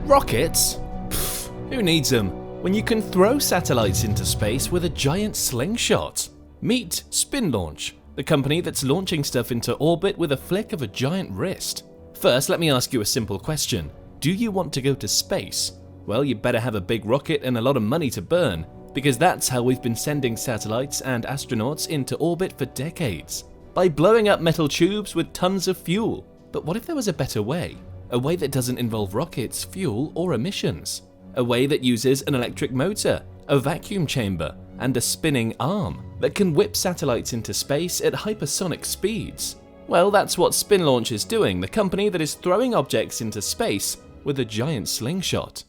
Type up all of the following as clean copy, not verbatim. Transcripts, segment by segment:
Rockets? Pfft, who needs them when you can throw satellites into space with a giant slingshot? Meet Spinlaunch, the company that's launching stuff into orbit with a flick of a giant wrist. First, let me ask you a simple question. Do you want to go to space? Well, you better have a big rocket and a lot of money to burn, because that's how we've been sending satellites and astronauts into orbit for decades. By blowing up metal tubes with tons of fuel. But what if there was a better way? A way that doesn't involve rockets, fuel, or emissions? A way that uses an electric motor, a vacuum chamber, and a spinning arm that can whip satellites into space at hypersonic speeds. Well, that's what Spinlaunch is doing, the company that is throwing objects into space with a giant slingshot.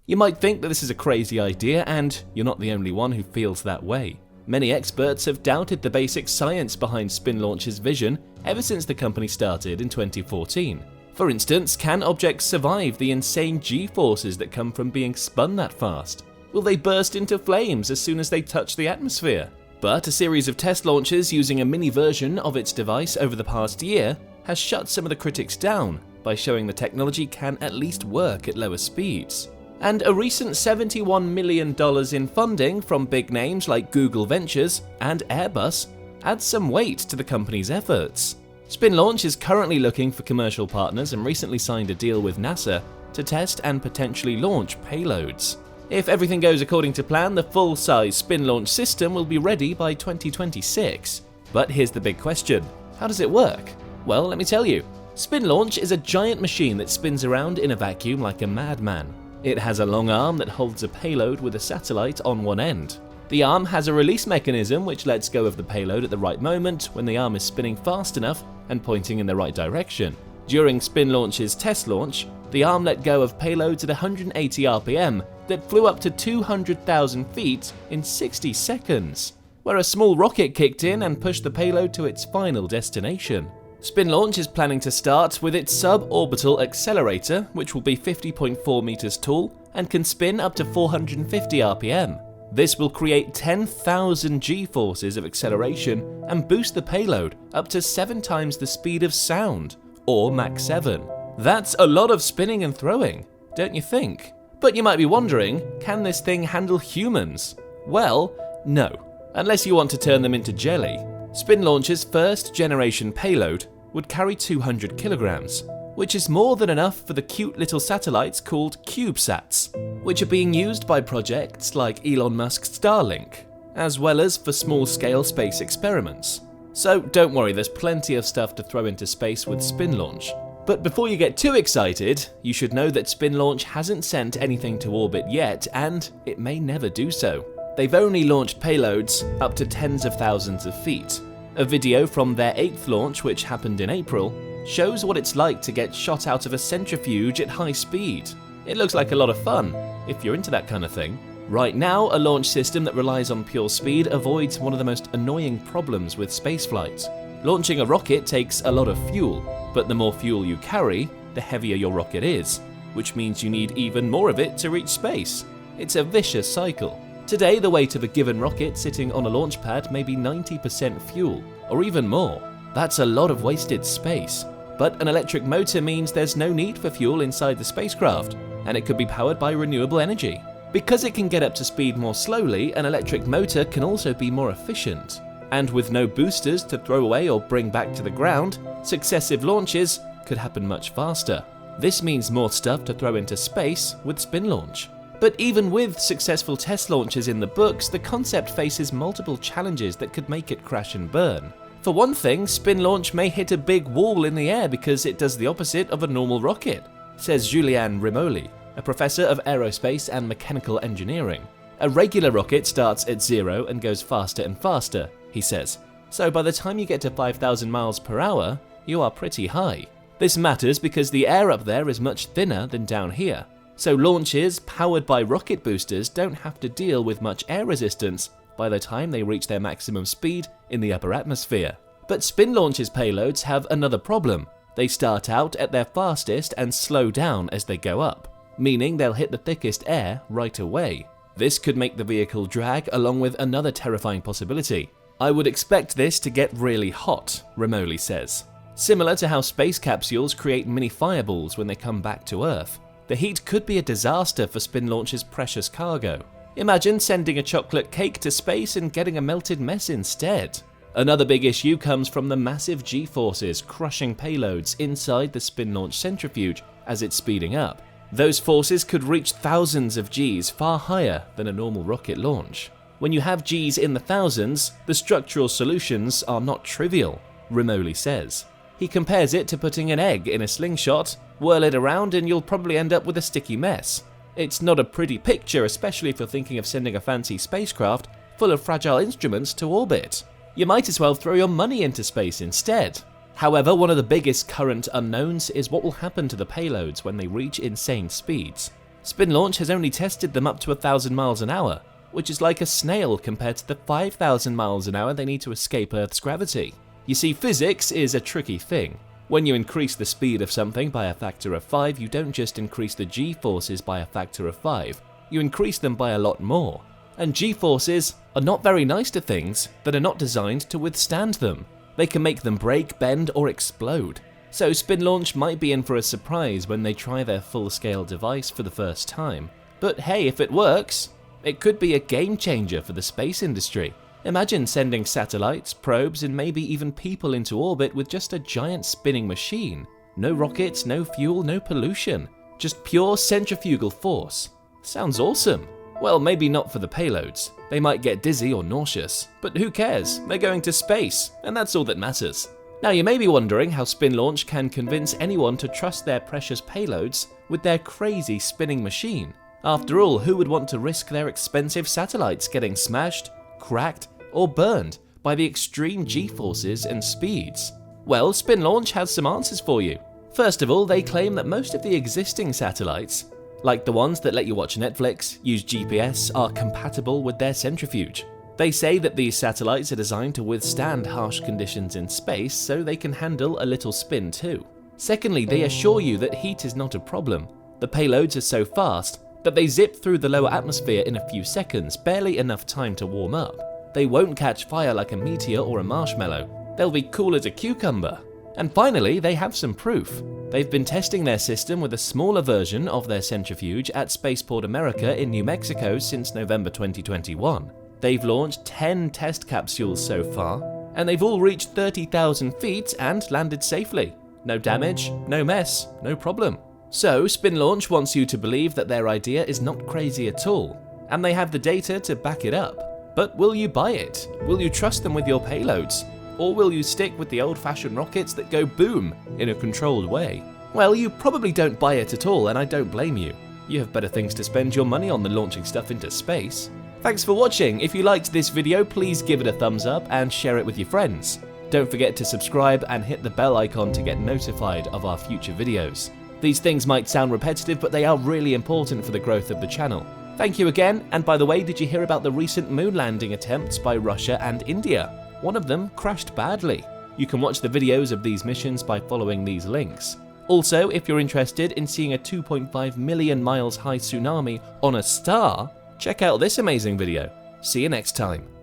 You might think that this is a crazy idea, and you're not the only one who feels that way. Many experts have doubted the basic science behind Spinlaunch's vision ever since the company started in 2014. For instance, can objects survive the insane G-forces that come from being spun that fast? Will they burst into flames as soon as they touch the atmosphere? But a series of test launches using a mini version of its device over the past year has shut some of the critics down by showing the technology can at least work at lower speeds. And a recent $71 million in funding from big names like Google Ventures and Airbus adds some weight to the company's efforts. Spinlaunch is currently looking for commercial partners and recently signed a deal with NASA to test and potentially launch payloads. If everything goes according to plan, the full-size Spinlaunch system will be ready by 2026. But here's the big question: how does it work? Well, let me tell you. Spinlaunch is a giant machine that spins around in a vacuum like a madman. It has a long arm that holds a payload with a satellite on one end. The arm has a release mechanism which lets go of the payload at the right moment when the arm is spinning fast enough and pointing in the right direction. During Spinlaunch's test launch, the arm let go of payloads at 180 RPM that flew up to 200,000 feet in 60 seconds, where a small rocket kicked in and pushed the payload to its final destination. Spinlaunch is planning to start with its suborbital accelerator, which will be 50.4 meters tall and can spin up to 450 RPM. This will create 10,000 G-forces of acceleration and boost the payload up to 7 times the speed of sound, or Mach 7. That's a lot of spinning and throwing, don't you think? But you might be wondering, can this thing handle humans? Well, no, unless you want to turn them into jelly. Spinlaunch's first generation payload would carry 200 kilograms, which is more than enough for the cute little satellites called CubeSats, which are being used by projects like Elon Musk's Starlink, as well as for small-scale space experiments. So don't worry, there's plenty of stuff to throw into space with Spinlaunch. But before you get too excited, you should know that Spinlaunch hasn't sent anything to orbit yet, and it may never do so. They've only launched payloads up to tens of thousands of feet. A video from their 8th launch, which happened in April, shows what it's like to get shot out of a centrifuge at high speed. It looks like a lot of fun, if you're into that kind of thing. Right now, a launch system that relies on pure speed avoids one of the most annoying problems with spaceflight. Launching a rocket takes a lot of fuel, but the more fuel you carry, the heavier your rocket is, which means you need even more of it to reach space. It's a vicious cycle. Today, the weight of a given rocket sitting on a launch pad may be 90% fuel, or even more. That's a lot of wasted space. But an electric motor means there's no need for fuel inside the spacecraft, and it could be powered by renewable energy. Because it can get up to speed more slowly, an electric motor can also be more efficient. And with no boosters to throw away or bring back to the ground, successive launches could happen much faster. This means more stuff to throw into space with Spinlaunch. But even with successful test launches in the books, the concept faces multiple challenges that could make it crash and burn. For one thing, Spinlaunch may hit a big wall in the air because it does the opposite of a normal rocket, says Julian Rimoli, a professor of aerospace and mechanical engineering. A regular rocket starts at 0 and goes faster and faster, he says. So by the time you get to 5,000 miles per hour, you are pretty high. This matters because the air up there is much thinner than down here. So launches powered by rocket boosters don't have to deal with much air resistance by the time they reach their maximum speed in the upper atmosphere. But Spinlaunch's payloads have another problem. They start out at their fastest and slow down as they go up, meaning they'll hit the thickest air right away. This could make the vehicle drag, along with another terrifying possibility. I would expect this to get really hot, Romoli says. Similar to how space capsules create mini fireballs when they come back to Earth, the heat could be a disaster for Spinlaunch's precious cargo. Imagine sending a chocolate cake to space and getting a melted mess instead. Another big issue comes from the massive G-forces crushing payloads inside the Spinlaunch centrifuge as it's speeding up. Those forces could reach thousands of Gs, far higher than a normal rocket launch. When you have Gs in the thousands, the structural solutions are not trivial, Romoli says. He compares it to putting an egg in a slingshot, whirl it around and you'll probably end up with a sticky mess. It's not a pretty picture, especially if you're thinking of sending a fancy spacecraft full of fragile instruments to orbit. You might as well throw your money into space instead. However, one of the biggest current unknowns is what will happen to the payloads when they reach insane speeds. Spinlaunch has only tested them up to 1,000 miles an hour, which is like a snail compared to the 5,000 miles an hour they need to escape Earth's gravity. You see, physics is a tricky thing. When you increase the speed of something by a factor of 5, you don't just increase the G-forces by a factor of 5, you increase them by a lot more. And G-forces are not very nice to things that are not designed to withstand them. They can make them break, bend, or explode. So Spinlaunch might be in for a surprise when they try their full-scale device for the first time. But hey, if it works, it could be a game changer for the space industry. Imagine sending satellites, probes, and maybe even people into orbit with just a giant spinning machine. No rockets, no fuel, no pollution. Just pure centrifugal force. Sounds awesome. Well, maybe not for the payloads. They might get dizzy or nauseous. But who cares? They're going to space, and that's all that matters. Now you may be wondering how Spinlaunch can convince anyone to trust their precious payloads with their crazy spinning machine. After all, who would want to risk their expensive satellites getting smashed, cracked, or burned by the extreme G-forces and speeds? Well, Spinlaunch has some answers for you. First of all, they claim that most of the existing satellites, like the ones that let you watch Netflix, use GPS, are compatible with their centrifuge. They say that these satellites are designed to withstand harsh conditions in space so they can handle a little spin too. Secondly, they assure you that heat is not a problem. The payloads are so fast that they zip through the lower atmosphere in a few seconds, barely enough time to warm up. They won't catch fire like a meteor or a marshmallow. They'll be cool as a cucumber. And finally, they have some proof. They've been testing their system with a smaller version of their centrifuge at Spaceport America in New Mexico since November 2021. They've launched 10 test capsules so far, and they've all reached 30,000 feet and landed safely. No damage, no mess, no problem. So, Spinlaunch wants you to believe that their idea is not crazy at all, and they have the data to back it up. But will you buy it? Will you trust them with your payloads? Or will you stick with the old-fashioned rockets that go boom in a controlled way? Well, you probably don't buy it at all, and I don't blame you. You have better things to spend your money on than launching stuff into space. Thanks for watching. If you liked this video, please give it a thumbs up and share it with your friends. Don't forget to subscribe and hit the bell icon to get notified of our future videos. These things might sound repetitive, but they are really important for the growth of the channel. Thank you again, and by the way, did you hear about the recent moon landing attempts by Russia and India? One of them crashed badly. You can watch the videos of these missions by following these links. Also, if you're interested in seeing a 2.5 million miles high tsunami on a star, check out this amazing video. See you next time.